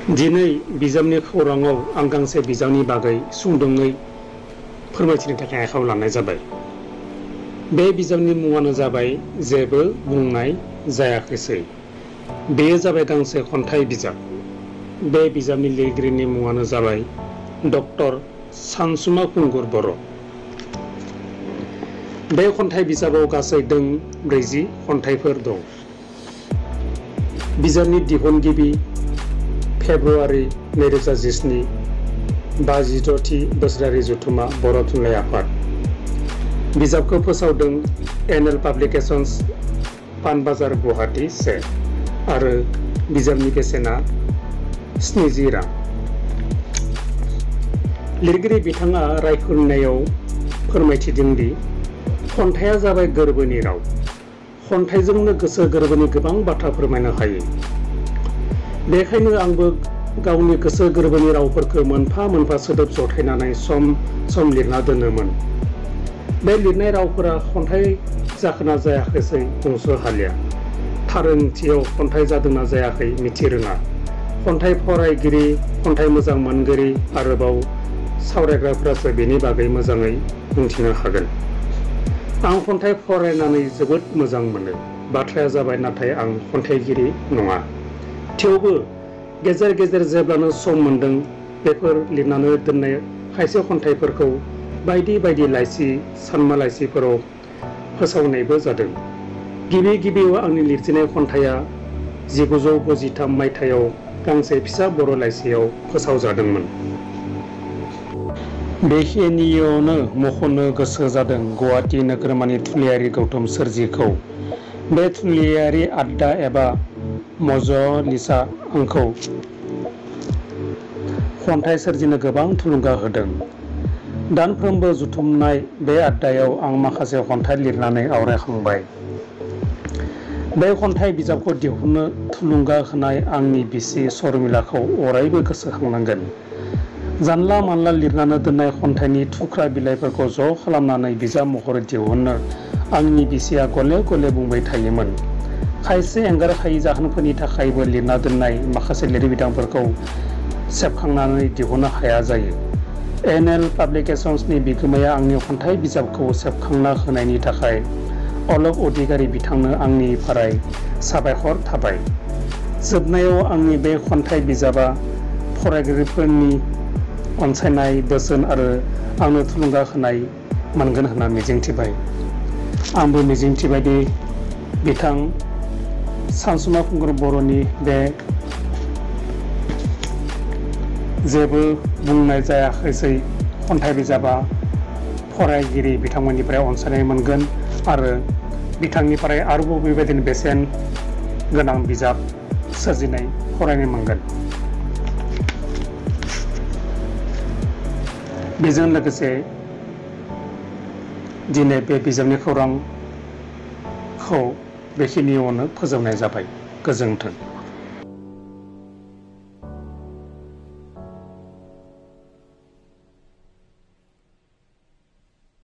दिनै बिजाबनि खौराङाव आं गांसे बिजाबनि बागै सुंदुङै फोरमायथिनो थाखाय आखायाव लानाय जाबाय। बे बिजाबनि मुङानो जाबाय जेबो बुंनाय जायाखैसै। बेयो जाबाय गांसे खन्थाइ बिजाब। बे बिजाबनि लिरगिरिनि मुङानो जाबाय डक्टर सानसुमा खुंगुर बर'। बे खन्थाइ बिजाबाव गासै दों 40 खन्थाइफोर दं। बिजाबनि दिहुनगिरि फेब्रुवारि 2017 56थि बोसोरारि जथुम्मा बर' थुनलाइ आफाद। बिजाबखौ फोसावदों एनएल पाब्लिकेशन्स पानबाजार गुवाहाटी 1 आरो बिजाबनि बेसेना 70 रां। लिरगिरि बिथाङा रायखांनायाव फोरमायथिदों दि खन्थाइया जाबाय गोरबोनि राव। खन्थाइजोंनो गोसो गोरबोनि गोबां बाथ्रा फोरमायनो हायो। बेखायनो आंबो गावनि गोसो गोरबोनि रावफोरखौ मोनफा मोनफा सोदोब जथायनानै सम सम लिरना दोनोमोन। बे लिरनाय रावफोरा खन्थाइ जाखोना जायाखैसै बुंस' हालिया। थार ओंथियाव खन्थाइ जादोंना जायाखै मिथि रोङा। खन्थाइ फरायगिरि, खन्थाइ मोजां मोनगिरि आरोबाव सावरायग्राफोरासो बेनि बागै मोजाङै बुंथिनो हागोन। आं खन्थाइ फरायनानै जोबोद मोजां मोनो। बाथ्राया जाबाय नाथाय आं खन्थाइगिरि नङा। थेवबो गेजेर गेजेर जेब्लानो सम मोनदों बेफोर लिरनानै दोननाय खायसे खन्थाइफोरखौ बायदि बायदि लाइसि सानमा लाइसिफोराव फोसावनायबो जादों। गिबि गिबियाव आंनि लिरजेननाय खन्थाइया 1953 मायथाइयाव गांसे फिसा बर' लाइसियाव फोसावजादोंमोन। बेखिनियावनो मख'नो गोसो जादों गुवाहाटी नोगोरमानि थुनलाइयारि गौथुम सोरजिखौ। बे थुनलाइयारि आड्डा एबा मजलिसआ आंखौ खन्थाइ सोरजिनो गोबां थुलुंगा होदों। दानफ्रोमबो जुथुमनाय बे आड्डायाव आं माखासे खन्थाइ लिरनानै आवरायखांबाय। बे खन्थाइ बिजाबखौ दिहुननो थुलुंगा होनाय आंनि बिसि शर्मिलाखौ अरायबो गोसोखांनांगोन। जानला मानला लिरनानै दोननाय खन्थाइनि थुख्रा बिलाइफोरखौ ज' खालामनानै बिजाब महरै दिहुननो आंनि बिसिया गले गले बुंबाय थायोमोन। खायसे एंगारहायि जाहोनफोरनि थाखायबो लिरना दोननाय माखासे लिरबिदांफोरखौ सेबखांनानै दिहुननो हाया जायो। एनएल पाब्लिकेशन्सनि बिगोमाया आंनि खन्थाइ बिजाबखौ सेबखांना होनायनि थाखाय अलक अधिकारी बिथांनो आंनिफ्राय साबायखर थाबाय। जोबनायाव आंनि बे खन्थाइ बिजाबा फरायगिरिफोरनि अनसायनाय, बोसोन आरो आंनो थुलुंगा होनाय मोनगोन होनना मिजिंथिबाय। आंबो मिजिंथिबाय दि बिथां सानसुमा खुंगुर बर'नि बे जेबो बुंनाय जायाखैसै खन्थाइ बिजाबा फरायगिरि बिथांमोननिफ्राय अनसायनाय मोनगोन आरो बिथांनिफ्राय आरोबाव बेबायदिनो बेसेन गोनां बिजाब सोरजिनाय फरायनो मोनगोन। बेजों लोगोसे दिनै बे बिजाबनि खौरांखौ बेखिनियावनो फोजोबनाय जाबाय। गोजोन्थों।